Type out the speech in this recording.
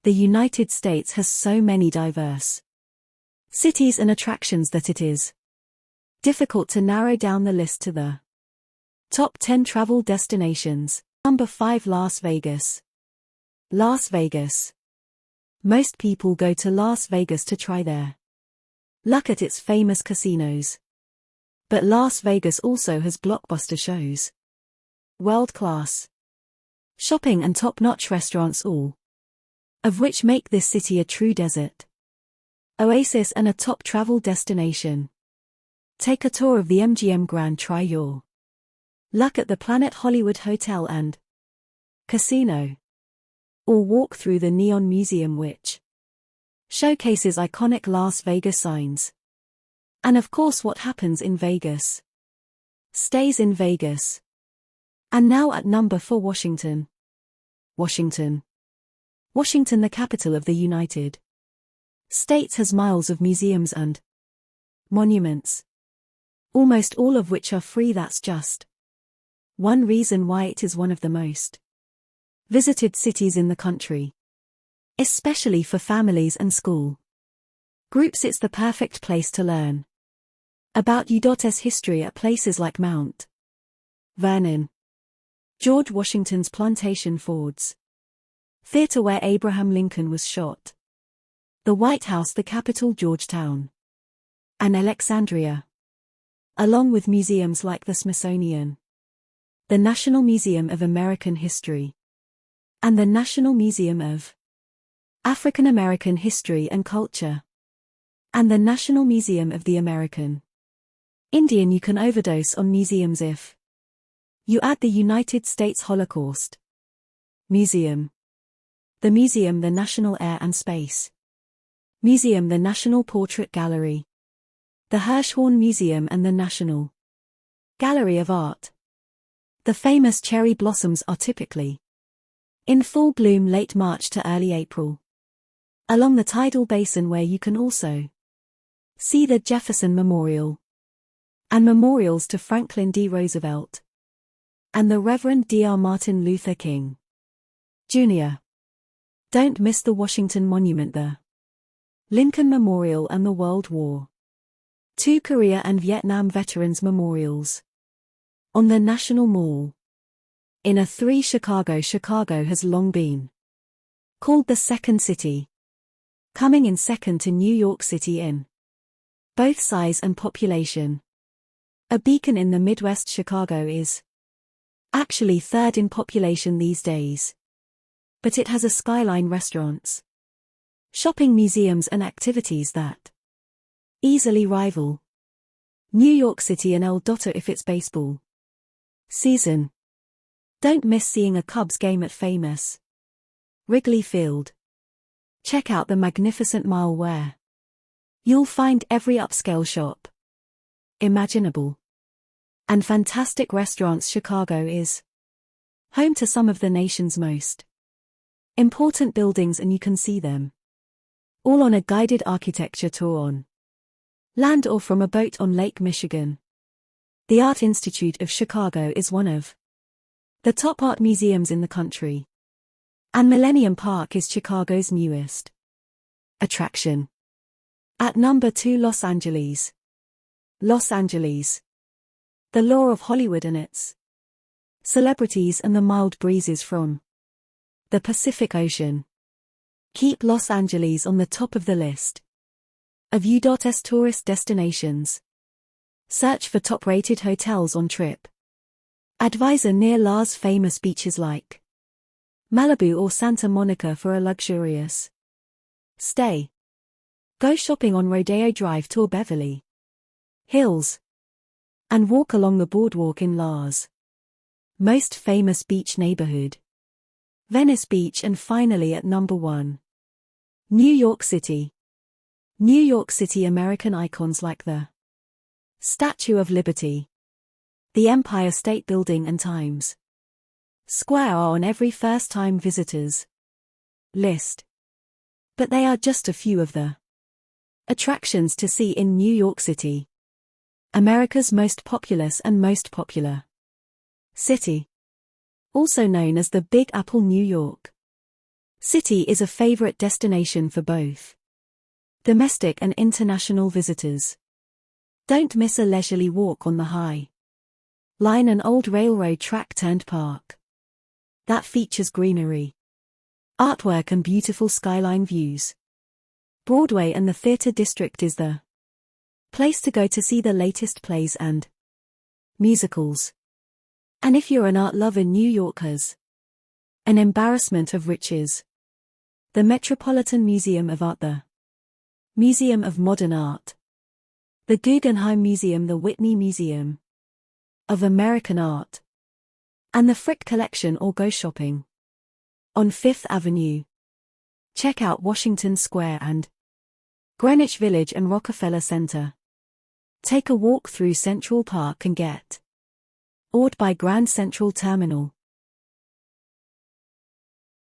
The United States has so many diverse cities and attractions that it is difficult to narrow down the list to the top 10 travel destinations. Number 5. Las Vegas. Las Vegas. Most people go to Las Vegas to try their luck at its famous casinos. But Las Vegas also has blockbuster shows, world-class shopping and top-notch restaurants, all of which make this city a true desert oasis and a top travel destination. Take a tour of the MGM Grand, try your luck at the Planet Hollywood Hotel and Casino, or walk through the Neon Museum, which showcases iconic Las Vegas signs. And of course, what happens in Vegas stays in Vegas. And now at number 4, Washington. Washington. Washington, the capital of the United States, has miles of museums and monuments, almost all of which are free. That's just one reason why it is one of the most visited cities in the country. Especially for families and school groups, it's the perfect place to learn about U.S. history at places like Mount Vernon, George Washington's plantation, Ford's Theater where Abraham Lincoln was shot, the White House, the Capitol, Georgetown, and Alexandria, along with museums like the Smithsonian, the National Museum of American History, and the National Museum of African American History and Culture, and the National Museum of the American Indian. You can overdose on museums if you add the United States Holocaust Museum, the Museum, the National Air and Space Museum, the National Portrait Gallery, the Hirshhorn Museum, and the National Gallery of Art. The famous cherry blossoms are typically in full bloom late March to early April, along the tidal basin, where you can also see the Jefferson Memorial and memorials to Franklin D. Roosevelt and the Reverend Dr. Martin Luther King, Jr. Don't miss the Washington Monument, the Lincoln Memorial, and the World War II Korea and Vietnam Veterans Memorials on the National Mall. In a 3. Chicago. Chicago has long been called the Second City, coming in second to New York City in both size and population. A beacon in the Midwest, Chicago is actually third in population these days. But it has a skyline, restaurants, shopping, museums, and activities that easily rival New York City and El Doto if it's baseball season. Don't miss seeing a Cubs game at famous Wrigley Field. Check out the magnificent Mile, where you'll find every upscale shop imaginable and fantastic restaurants. Chicago is home to some of the nation's most important buildings, and you can see them all on a guided architecture tour on land or from a boat on Lake Michigan. The Art Institute of Chicago is one of the top art museums in the country, and Millennium Park is Chicago's newest attraction. At number 2, Los Angeles. Los Angeles. The lure of Hollywood and its celebrities and the mild breezes from the Pacific Ocean keep Los Angeles on the top of the list of U.S. tourist destinations. Search for top-rated hotels on Trip Advisor near Las famous beaches like Malibu or Santa Monica for a luxurious stay. Go shopping on Rodeo Drive, tour Beverly Hills, and walk along the boardwalk in Las most famous beach neighborhood, Venice Beach. And finally at number 1, New York City. New York City. American icons like the Statue of Liberty, the Empire State Building, and Times Square are on every first-time visitors list. But they are just a few of the attractions to see in New York City, America's most populous and most popular city. Also known as the Big Apple, New York City is a favorite destination for both domestic and international visitors. Don't miss a leisurely walk on the High Line, an old railroad track turned park that features greenery, artwork and beautiful skyline views. Broadway and the Theatre District is the place to go to see the latest plays and musicals. And if you're an art lover, New York has an embarrassment of riches. The Metropolitan Museum of Art, the Museum of Modern Art, the Guggenheim Museum, the Whitney Museum of American Art, and the Frick Collection. Or go shopping on Fifth Avenue. Check out Washington Square and Greenwich Village and Rockefeller Center. Take a walk through Central Park and get awed by Grand Central Terminal.